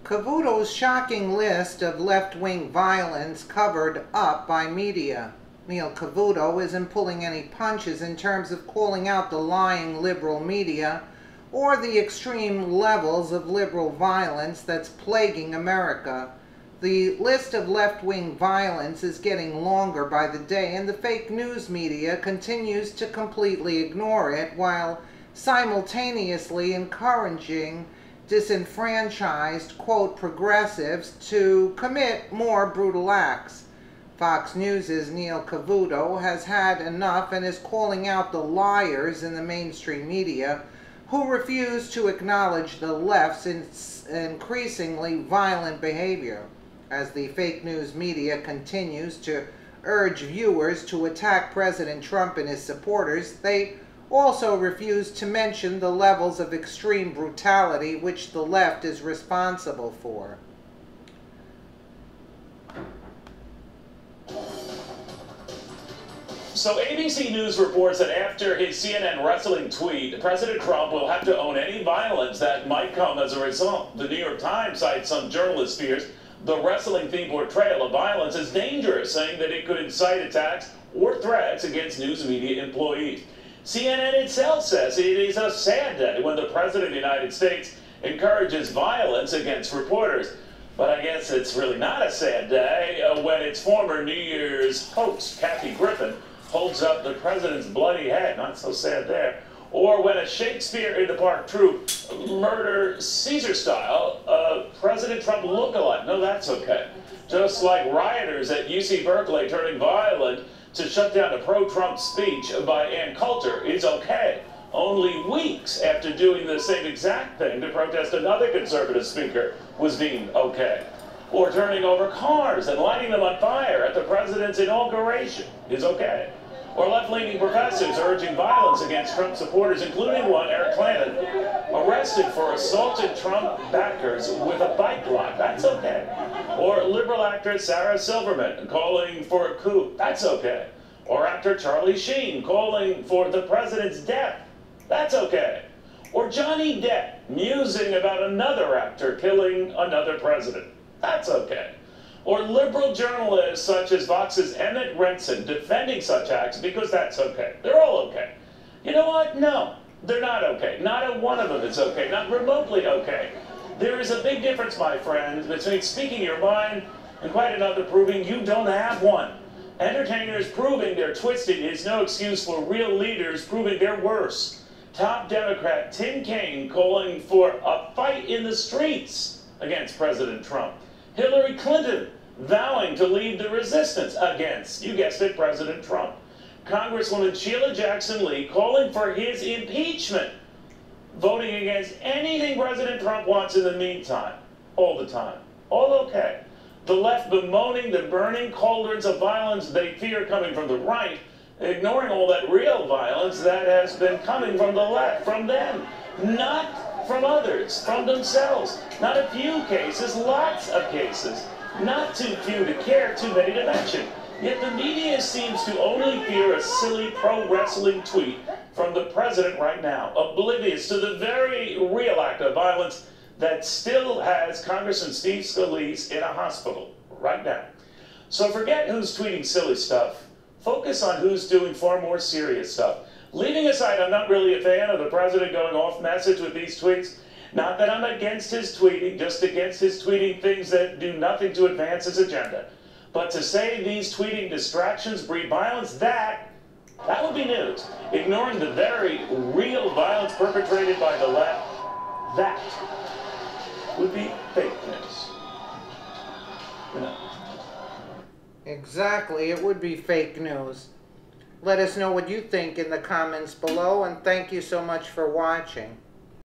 Cavuto'S shocking list of left-wing violence covered up by media. Neil Cavuto isn't pulling any punches in terms of calling out the lying liberal media or the extreme levels of liberal violence that's plaguing America. The list of left-wing violence is getting longer by the day, and the fake news media continues to completely ignore it while simultaneously encouraging disenfranchised, quote, progressives to commit more brutal acts. Fox News' Neil Cavuto has had enough and is calling out the liars in the mainstream media who refuse to acknowledge the left's increasingly violent behavior. As the fake news media continues to urge viewers to attack President Trump and his supporters, they also refuse to mention the levels of extreme brutality which the left is responsible for. So ABC News reports that after his CNN wrestling tweet, President Trump will have to own any violence that might come as a result. The New York Times cites some journalist fears the wrestling-themed portrayal of violence is dangerous, saying that it could incite attacks or threats against news media employees. CNN itself says it is a sad day when the President of the United States encourages violence against reporters. But I guess it's really not a sad day when its former New Year's host, Kathy Griffin, holds up the President's bloody head. Not so sad there. Or when a Shakespeare-in-the-Park troupe murder Caesar-style President Trump look-alike. No, that's okay. Just like rioters at UC Berkeley turning violent to shut down a pro-Trump speech by Ann Coulter is okay. Only weeks after doing the same exact thing to protest another conservative speaker was deemed okay. Or turning over cars and lighting them on fire at the president's inauguration is okay. Or left-leaning professors urging violence against Trump supporters, including one, Eric Clapton, arrested for assaulting Trump backers with a bike lock. That's okay. Or liberal actress Sarah Silverman calling for a coup. That's okay. Or actor Charlie Sheen calling for the president's death. That's okay. Or Johnny Depp musing about another actor killing another president. That's okay. Or liberal journalists such as Vox's Emmett Renson defending such acts because that's okay. They're all okay. You know what? No, they're not okay. Not a one of them is okay. Not remotely okay. There is a big difference, my friend, between speaking your mind and quite another proving you don't have one. Entertainers proving they're twisted is no excuse for real leaders proving they're worse. Top Democrat Tim Kaine calling for a fight in the streets against President Trump. Hillary Clinton vowing to lead the resistance against, you guessed it, President Trump. Congresswoman Sheila Jackson Lee calling for his impeachment, voting against anything President Trump wants in the meantime, all the time. All okay. The left bemoaning the burning cauldrons of violence they fear coming from the right, ignoring all that real violence that has been coming from the left, from them, not from others, from themselves. Not a few cases, lots of cases. Not too few to care, too many to mention. Yet the media seems to only fear a silly pro-wrestling tweet from the president right now, oblivious to the very real act of violence that still has Congressman Steve Scalise in a hospital right now. So forget who's tweeting silly stuff. Focus on who's doing far more serious stuff. Leaving aside, I'm not really a fan of the president going off message with these tweets. Not that I'm against his tweeting, just against his tweeting things that do nothing to advance his agenda. But to say these tweeting distractions breed violence, that would be news. Ignoring the very real violence perpetrated by the left, that would be fake news. You know. Exactly, it would be fake news. Let us know what you think in the comments below, and thank you so much for watching.